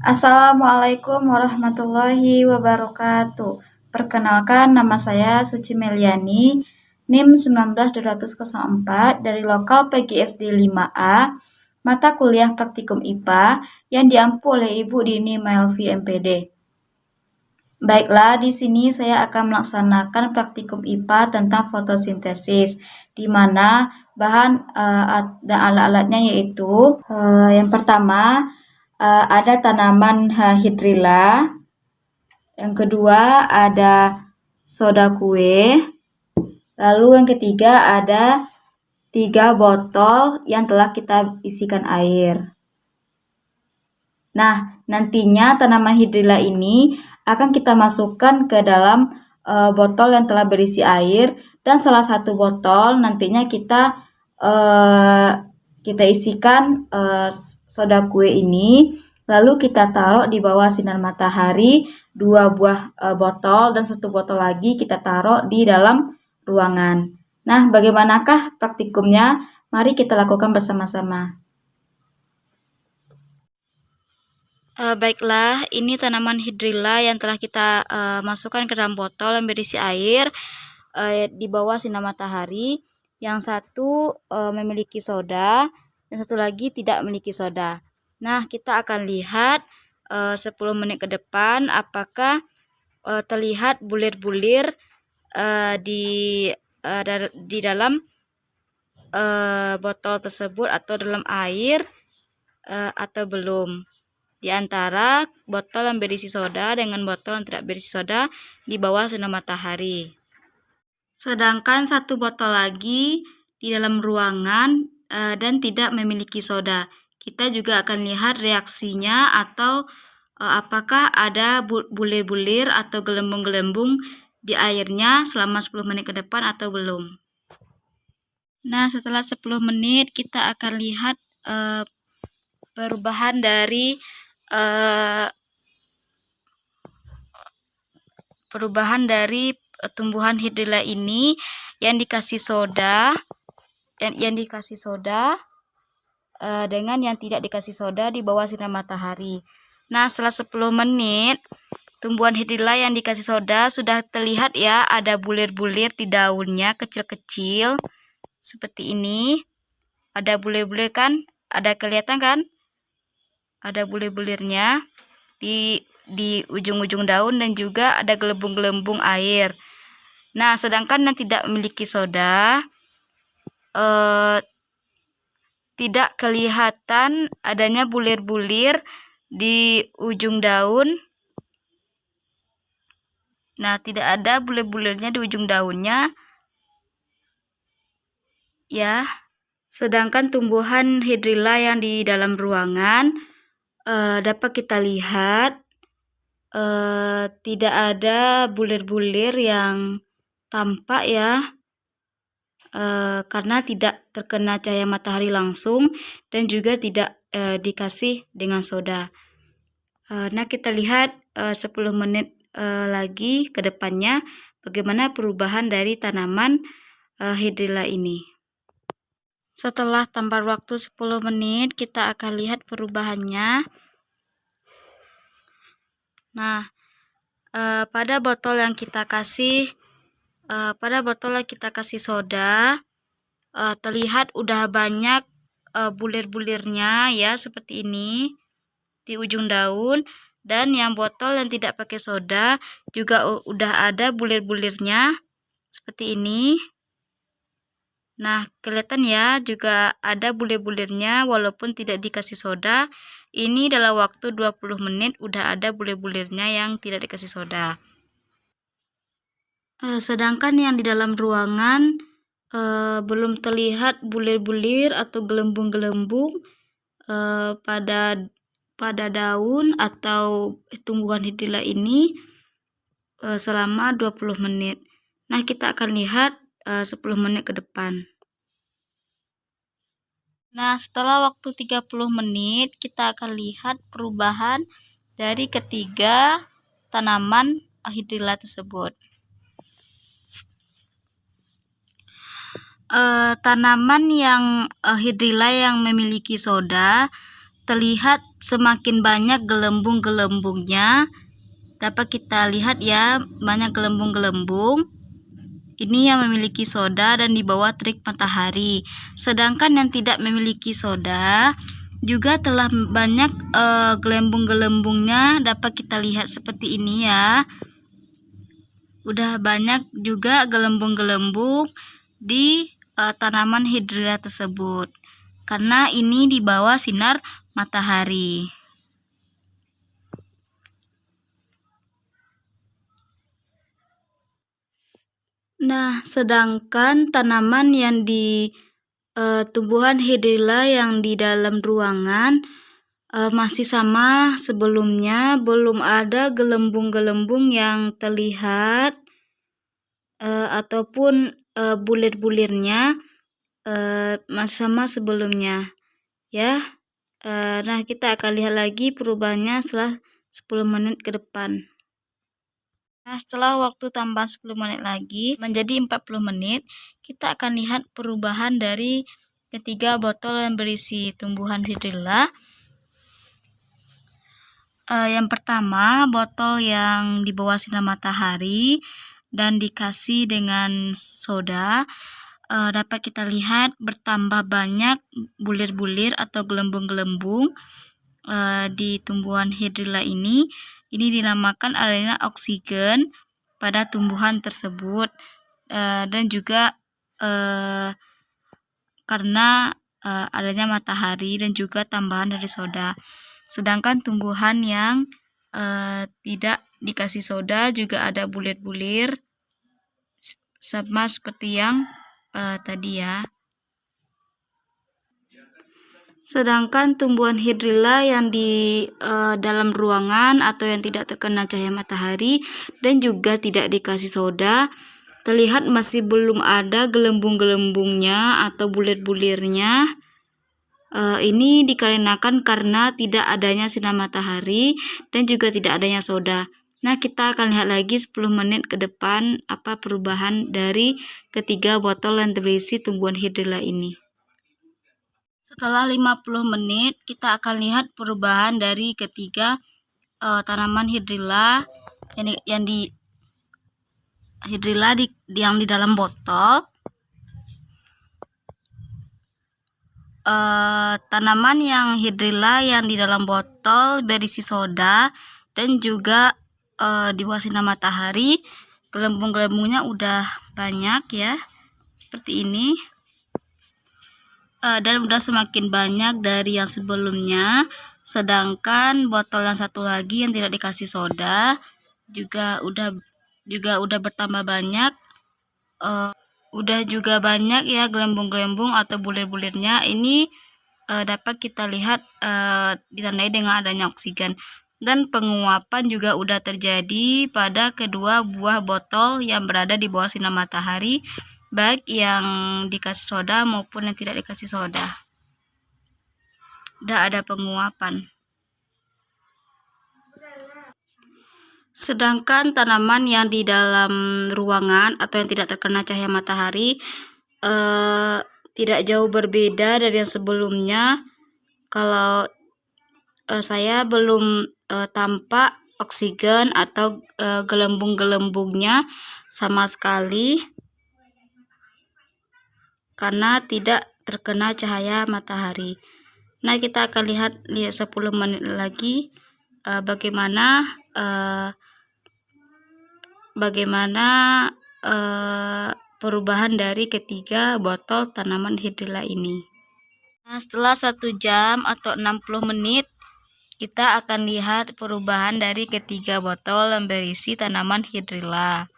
Assalamualaikum warahmatullahi wabarakatuh. Perkenalkan, nama saya Suci Meliani, NIM 19.204 dari lokal PGSD 5A, mata kuliah Praktikum IPA yang diampu oleh Ibu Dini Melvi MPD. Baiklah, di sini saya akan melaksanakan praktikum IPA tentang fotosintesis, di mana bahan dan alat-alatnya yaitu yang pertama ada tanaman hydrilla, yang kedua ada soda kue, lalu yang ketiga ada 3 botol yang telah kita isikan air. Nah, nantinya tanaman hidrilla ini akan kita masukkan ke dalam botol yang telah berisi air, dan salah satu botol nantinya kita isikan soda kue ini, lalu kita taruh di bawah sinar matahari 2 buah botol, dan 1 botol lagi kita taruh di dalam ruangan. Nah, bagaimanakah praktikumnya? Mari kita lakukan bersama-sama. Baiklah, ini tanaman hidrilla yang telah kita masukkan ke dalam botol yang berisi air di bawah sinar matahari. Yang satu memiliki soda, yang satu lagi tidak memiliki soda. Nah, kita akan lihat 10 menit ke depan apakah terlihat bulir-bulir di dalam botol tersebut atau dalam air atau belum. Di antara botol yang berisi soda dengan botol yang tidak berisi soda di bawah sinar matahari. Sedangkan 1 botol lagi di dalam ruangan dan tidak memiliki soda. Kita juga akan lihat reaksinya atau apakah ada bulir-bulir atau gelembung-gelembung di airnya selama 10 menit ke depan atau belum. Nah, setelah 10 menit kita akan lihat perubahan dari tumbuhan hidrilla ini yang dikasih soda dengan yang tidak dikasih soda di bawah sinar matahari. Nah, setelah 10 menit tumbuhan hidrilla yang dikasih soda sudah terlihat ya, ada bulir-bulir di daunnya kecil-kecil seperti ini. Ada bulir-bulir kan? Ada kelihatan kan? Ada bulir-bulirnya di ujung-ujung daun dan juga ada gelembung-gelembung air. Nah, sedangkan yang tidak memiliki soda tidak kelihatan adanya bulir-bulir di ujung daun. Nah, tidak ada bulir-bulirnya di ujung daunnya ya. Sedangkan tumbuhan hidrilla yang di dalam ruangan dapat kita lihat tidak ada bulir-bulir yang tampak ya, karena tidak terkena cahaya matahari langsung dan juga tidak dikasih dengan soda. Nah, kita lihat 10 menit lagi ke depannya bagaimana perubahan dari tanaman hidrilla ini. Setelah tambah waktu 10 menit, kita akan lihat perubahannya. Nah, pada botol yang kita kasih soda, terlihat udah banyak bulir-bulirnya ya, seperti ini di ujung daun. Dan yang botol yang tidak pakai soda juga udah ada bulir-bulirnya seperti ini. Nah, kelihatan ya, juga ada bulir-bulirnya walaupun tidak dikasih soda. Ini dalam waktu 20 menit udah ada bulir-bulirnya yang tidak dikasih soda. Sedangkan yang di dalam ruangan belum terlihat bulir-bulir atau gelembung-gelembung pada daun atau tumbuhan hidrilla ini selama 20 menit. Nah, kita akan lihat 10 menit ke depan. Nah, setelah waktu 30 menit, kita akan lihat perubahan dari ketiga tanaman hidrilla tersebut. Tanaman yang hidrilla yang memiliki soda terlihat semakin banyak gelembung-gelembungnya. Dapat kita lihat ya, banyak gelembung-gelembung. Ini yang memiliki soda dan di bawah terik matahari. Sedangkan yang tidak memiliki soda juga telah banyak gelembung-gelembungnya, dapat kita lihat seperti ini ya. Udah banyak juga gelembung-gelembung di tanaman hidrilla tersebut. Karena ini di bawah sinar matahari. Nah, sedangkan tanaman yang di tumbuhan hidrilla yang di dalam ruangan masih sama sebelumnya, belum ada gelembung-gelembung yang terlihat ataupun bulir-bulirnya masih sama sebelumnya ya. Nah, kita akan lihat lagi perubahannya setelah 10 menit ke depan. Nah, setelah waktu tambah 10 menit lagi menjadi 40 menit, kita akan lihat perubahan dari ketiga botol yang berisi tumbuhan hidrilla. Yang pertama, botol yang di bawah sinar matahari dan dikasih dengan soda, dapat kita lihat bertambah banyak bulir-bulir atau gelembung-gelembung di tumbuhan hidrilla ini. Ini dinamakan adanya oksigen pada tumbuhan tersebut dan juga karena adanya matahari dan juga tambahan dari soda. Sedangkan tumbuhan yang tidak dikasih soda juga ada bulir-bulir sama seperti yang tadi ya. Sedangkan tumbuhan hidrilla yang di dalam ruangan atau yang tidak terkena cahaya matahari dan juga tidak dikasih soda, terlihat masih belum ada gelembung-gelembungnya atau bulir-bulirnya. Ini dikarenakan karena tidak adanya sinar matahari dan juga tidak adanya soda. Nah, kita akan lihat lagi 10 menit ke depan apa perubahan dari ketiga botol yang berisi tumbuhan hidrilla ini. Setelah 50 menit, kita akan lihat perubahan dari ketiga tanaman hidrilla yang di dalam botol. Tanaman yang hidrilla yang di dalam botol berisi soda dan juga di bawah sinar matahari, gelembung-gelembungnya udah banyak ya, seperti ini. Dan udah semakin banyak dari yang sebelumnya. Sedangkan botol yang satu lagi yang tidak dikasih soda juga udah bertambah banyak. Udah juga banyak ya gelembung-gelembung atau bulir-bulirnya. Ini dapat kita lihat ditandai dengan adanya oksigen. Dan penguapan juga udah terjadi pada kedua buah botol yang berada di bawah sinar matahari, baik yang dikasih soda maupun yang tidak dikasih soda. Udah ada penguapan. Sedangkan tanaman yang di dalam ruangan atau yang tidak terkena cahaya matahari tidak jauh berbeda dari yang sebelumnya. Kalau saya belum tampak oksigen atau gelembung-gelembungnya sama sekali karena tidak terkena cahaya matahari. Nah, kita akan lihat 10 menit lagi bagaimana perubahan dari ketiga botol tanaman hidrilla ini. Nah, setelah 1 jam atau 60 menit, kita akan lihat perubahan dari ketiga botol yang berisi tanaman hidrilla.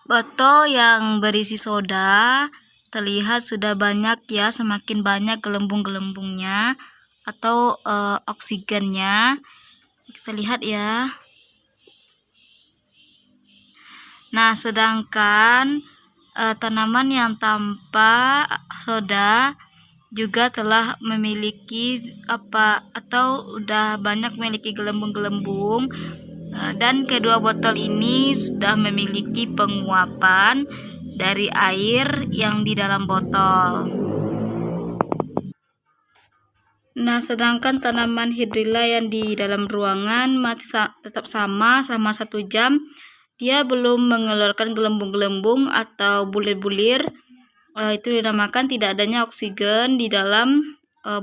Botol yang berisi soda terlihat sudah banyak ya, semakin banyak gelembung-gelembungnya atau oksigennya. Kita lihat ya. Nah, sedangkan tanaman yang tanpa soda juga telah memiliki atau udah banyak memiliki gelembung-gelembung. Dan kedua botol ini sudah memiliki penguapan dari air yang di dalam botol. Nah, sedangkan tanaman hidrilla yang di dalam ruangan masih tetap sama selama 1 jam. Dia belum mengeluarkan gelembung-gelembung atau bulir-bulir. Itu dinamakan tidak adanya oksigen di dalam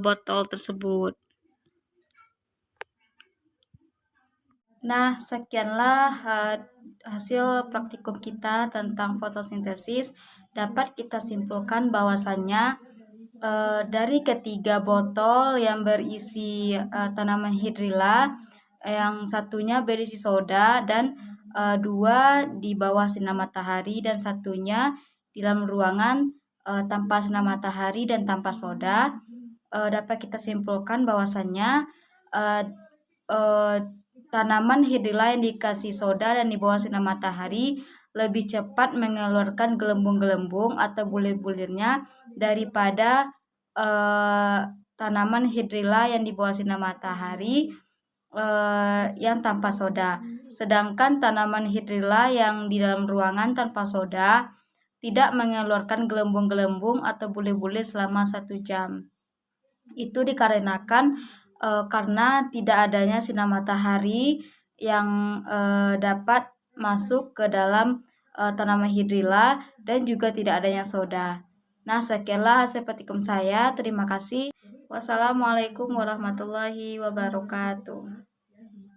botol tersebut. Nah, sekianlah hasil praktikum kita tentang fotosintesis. Dapat kita simpulkan bahwasannya dari ketiga botol yang berisi tanaman hidrilla, yang satunya berisi soda dan 2 di bawah sinar matahari dan satunya di dalam ruangan tanpa sinar matahari dan tanpa soda, dapat kita simpulkan bahwasannya tanaman hidrilla yang dikasih soda dan di bawah sinar matahari lebih cepat mengeluarkan gelembung-gelembung atau bulir-bulirnya daripada tanaman hidrilla yang di bawah sinar matahari yang tanpa soda. Sedangkan tanaman hidrilla yang di dalam ruangan tanpa soda tidak mengeluarkan gelembung-gelembung atau bulir-bulir selama 1 jam. Itu dikarenakan karena tidak adanya sinar matahari yang dapat masuk ke dalam tanaman hidrilla dan juga tidak adanya soda. Nah, sekianlah hasil praktikum saya. Terima kasih. Wassalamualaikum warahmatullahi wabarakatuh.